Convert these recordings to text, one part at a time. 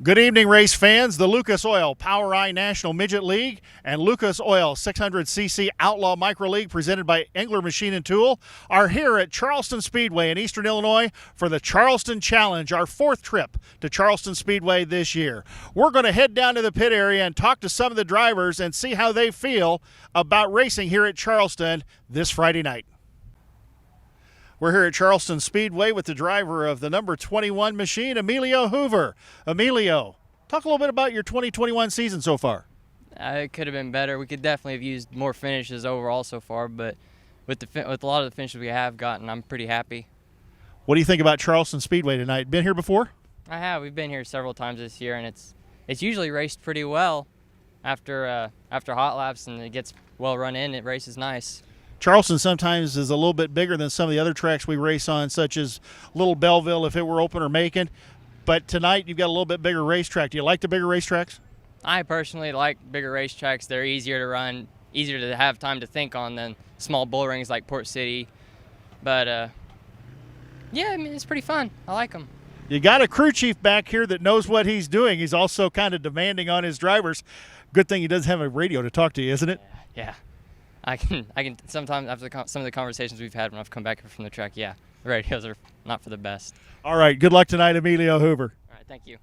Good evening, race fans. The Lucas Oil POWRi National Midget League and Lucas Oil 600cc Outlaw Micro League presented by Engler Machine and Tool are here at Charleston Speedway in Eastern Illinois for the Charleston Challenge, our fourth trip to Charleston Speedway this year. We're going to head down to the pit area and talk to some of the drivers and see how they feel about racing here at Charleston this Friday night. We're here at Charleston Speedway with the driver of the number 21 machine, Emilio Hoover. Emilio, talk a little bit about your 2021 season so far. It could have been better. We could definitely have used more finishes overall so far, but with a lot of the finishes we have gotten, I'm pretty happy. What do you think about Charleston Speedway tonight? Been here before? I have. We've been here several times this year, and it's usually raced pretty well after hot laps, and it gets well run in. It races nice. Charleston sometimes is a little bit bigger than some of the other tracks we race on, such as Little Belleville if it were open or Macon. But tonight you've got a little bit bigger racetrack. Do you like the bigger racetracks? I personally like bigger racetracks. They're easier to run, easier to have time to think on than small bull rings like Port City. But, yeah, I mean, it's pretty fun. I like them. You got a crew chief back here that knows what he's doing. He's also kind of demanding on his drivers. Good thing he doesn't have a radio to talk to you, isn't it? Yeah. I can sometimes after some of the conversations we've had when I've come back from the track, yeah, the radios are not for the best. All right, good luck tonight, Emilio Hoover. All right, thank you.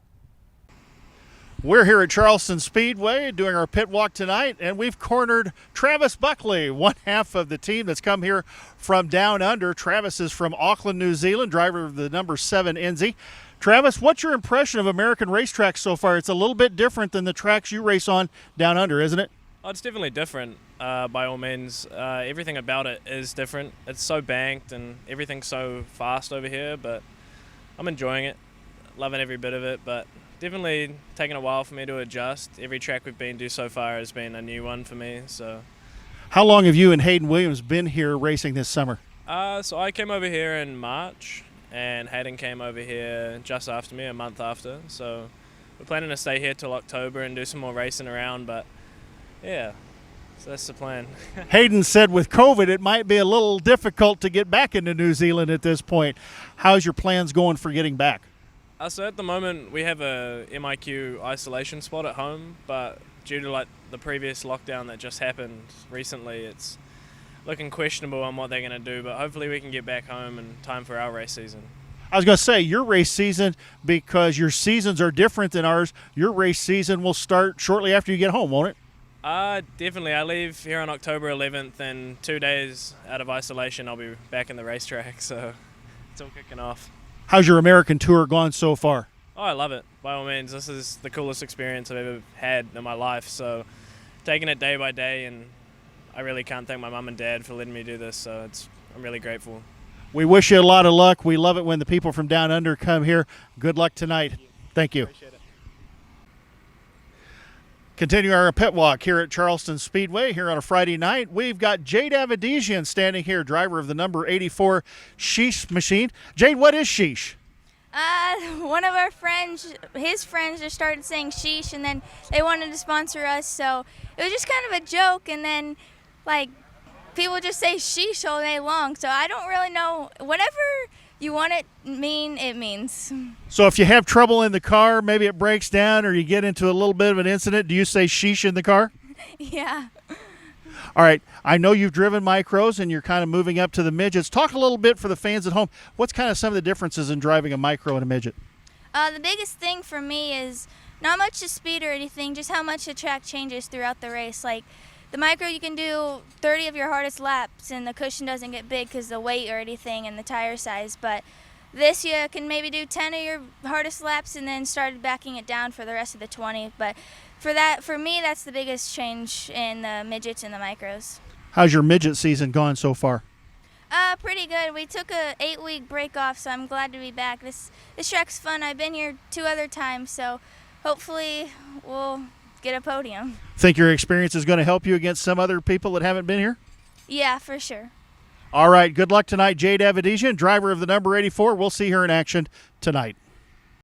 We're here at Charleston Speedway doing our pit walk tonight, and we've cornered Travis Buckley, one half of the team that's come here from down under. Travis is from Auckland, New Zealand, driver of the number 7 Enzy. Travis, what's your impression of American racetracks so far? It's a little bit different than the tracks you race on down under, isn't it? Oh, it's definitely different, by all means. Everything about it is different. It's so banked and everything's so fast over here, but I'm enjoying it, loving every bit of it, but definitely taking a while for me to adjust. Every track we've been to so far has been a new one for me. So, how long have you and Hayden Williams been here racing this summer? So I came over here in March, and Hayden came over here just after me, a month after. So we're planning to stay here till October and do some more racing around, but yeah, so that's the plan. Hayden said with COVID it might be a little difficult to get back into New Zealand at this point. How's your plans going for getting back? So at the moment we have a MIQ isolation spot at home, but due to the previous lockdown that just happened recently, it's looking questionable on what they're going to do, but hopefully we can get back home in time for our race season. I was going to say, your race season, because your seasons are different than ours, your race season will start shortly after you get home, won't it? Definitely. I leave here on October 11th, and 2 days out of isolation I'll be back in the racetrack, so it's all kicking off. How's your American tour gone so far? Oh, I love it. By all means, this is the coolest experience I've ever had in my life, so taking it day by day, and I really can't thank my mum and dad for letting me do this, so I'm really grateful. We wish you a lot of luck. We love it when the people from down under come here. Good luck tonight. Thank you. Appreciate it. Continue our pit walk here at Charleston Speedway here on a Friday night. We've got Jade Avedisian standing here, driver of the number 84 Sheesh machine. Jade, what is Sheesh? One of our friends, his friends just started saying sheesh, and then they wanted to sponsor us, so it was just kind of a joke, and then people just say sheesh all day long, so I don't really know. Whatever you want it mean, it means. So if you have trouble in the car, maybe it breaks down or you get into a little bit of an incident, do you say sheesh in the car? Yeah. All right. I know you've driven micros and you're kind of moving up to the midgets. Talk a little bit for the fans at home. What's kind of some of the differences in driving a micro and a midget? The biggest thing for me is not much the speed or anything, just how much the track changes throughout the race. Like the micro, you can do 30 of your hardest laps and the cushion doesn't get big because the weight or anything and the tire size. But this, you can maybe do 10 of your hardest laps and then start backing it down for the rest of the 20. But for me, that's the biggest change in the midgets and the micros. How's your midget season gone so far? Pretty good. We took a 8-week break off, so I'm glad to be back. This track's fun. I've been here 2 other times, so hopefully we'll get a podium. Think your experience is going to help you against some other people that haven't been here? Yeah, for sure. All right, good luck tonight, Jade Avedisian, driver of the number 84. We'll see her in action tonight.